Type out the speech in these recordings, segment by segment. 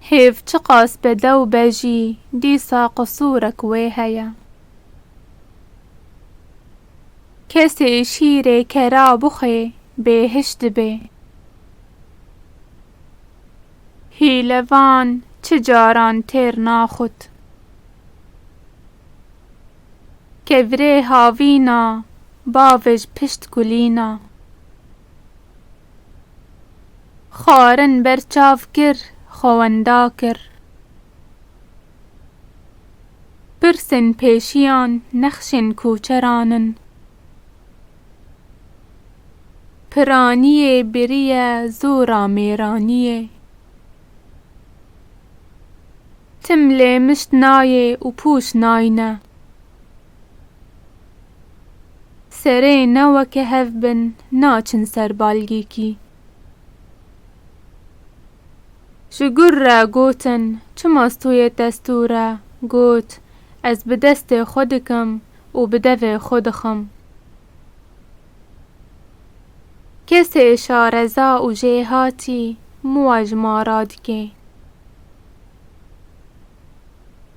هیف چقاس بدو بجی دیسا قصورک وی هیا. کسی شیر کرا بخی بهشت به. هیلوان چجاران تیر ناخود. کوره هاوینا باوش پشت گلینا. خارن برچاف گر خواندا کر. پرسن پیشیان نخشن کوچرانن. پرانی بریه زورا میرانیه. تمله مشت نایه و پوش ناینه. سره نوک هف بن ناچن سر بالگی کی. شگر را گوتن چماستوی دستوره گوت از بدست خودکم و بدو خودخم. کسی شارزا و جهاتی مواج ماراد که.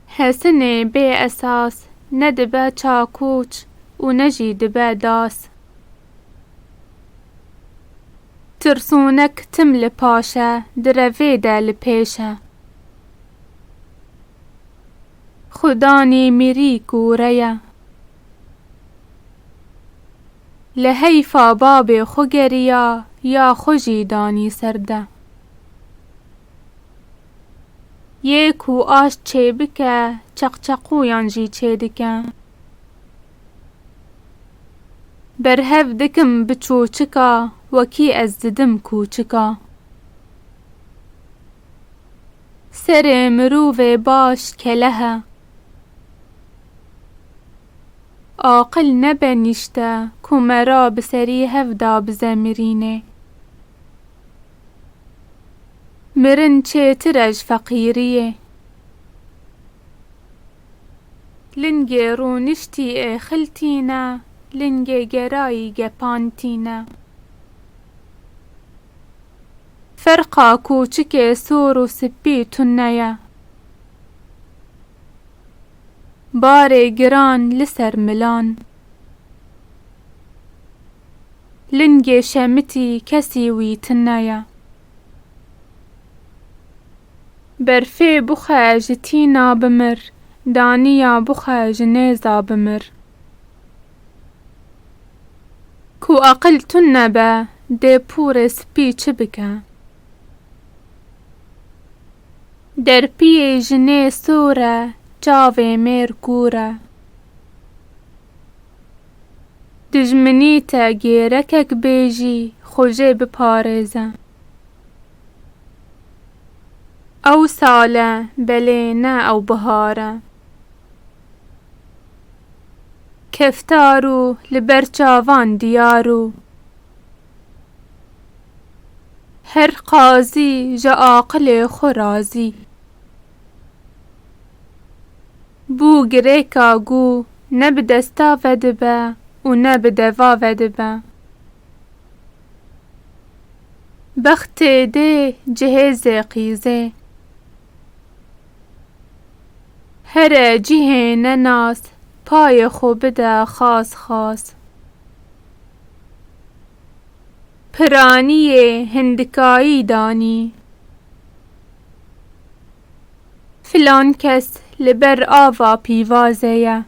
حسن بی اساس ندبه چاکوچ و نجی دبه داس. ترسونک تمل پاشه دروی دل پیشه. خدانی میری گوره. لحیفا باب خوگریا یا خوشی دانی سرده. یکو آش چه بکه چقچقویان جی چه دکه. برهف دکم بچوچکا وکی از ددم کوچکا. سر مروو باش کلها. عاقل نبنیشته کمرا بسری هفدا بزمرینه. مرن چه ترج فقیریه. لنگه رو نشتی خلتینه لنگه گرایی گپانتینه. فرقا کوچک سور و سپی تنیه. بار گران لسر ملان. لنگه شمتی کسی وی تنیه. برفی بخه جتینا بمر دانیا بخه جنیزا بمر. کو اقل تنبه ده پور سپی چه بکه. در پی جنی سوره چاوه میر کوره. دجمنی تا گیرکک بیجی خوجه بپارزه. او ساله بله نه او بهاره. کفتارو لبرچاوان دیارو. هر قاضی جا عاقل خرازی. بو گریکا گو نه بدستا ودبه و نه بدوا ودبه. بخت ده جهز قیزه. هر جیه نناس پای خوب ده خاص خاص. پرانی هندکایی دانی. فلان کس لبر آوا پیوازه.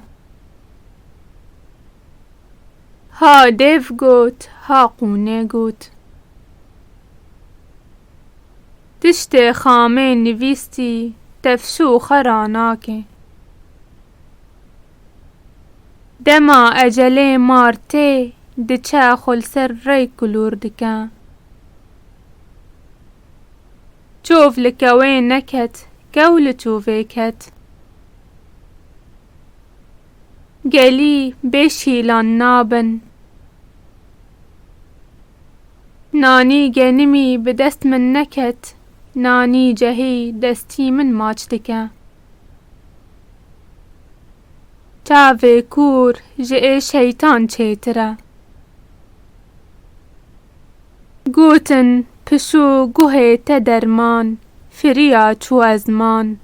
ها دیو گوت ها قونه گوت. تشت خامه نویستی تفشو خراناکه. دما اجله مارته دچه خلسر ری کلور دکه. چوف لکوه نکت گول چوفه کت. گلی بشیلان نابن. نانی گنمی بدست من نکت نانی جهی دستی من ماچ دکه. چاوه کور جه شیطان چیتره. گوتن پشو گوه تدرمان فریا چو ازمان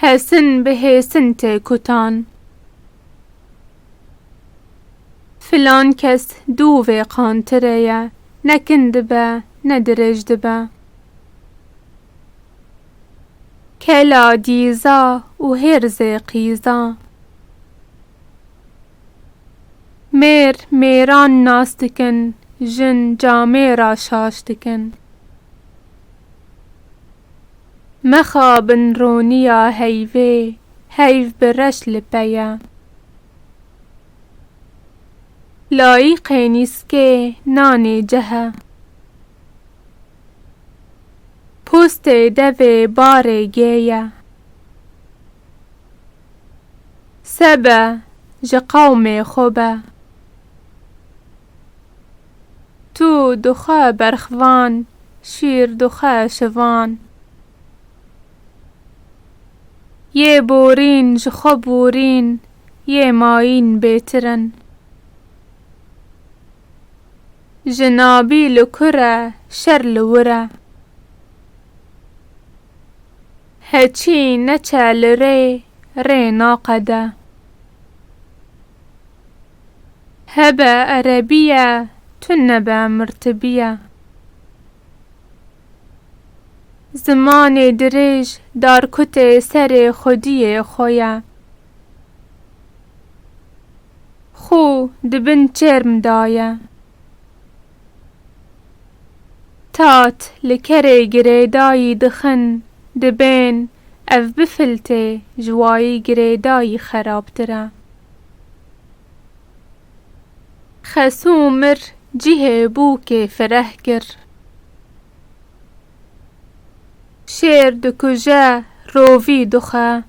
هسن به هسن ته کتان فلان کس دوه قانتره نکند به ندرجد به کلا دیزا و هرز قیزا میر میران ناستکن جن جامه را شاشتکن مخابن رونیا هیوه هیو برش لپیا لایق نیسکه نان جه پوست دو بار گیه سبه ج قوم خوبه تو دخه برخوان شیر دخه شوان یه بورین ج خو بورین یه ماین بیترن جنابی لکره شر لوره هچی نچل ری ناقده هبه عربیه تنبه مرتبیه زمان دریج دار کت سر خودی خویه خو دبن چرم دایه تات لکره گریدایی دخن دبین اف بفلته جوایی گریدایی خرابتره خسومر جه بوک فره گر شیر دکجه رووی دخه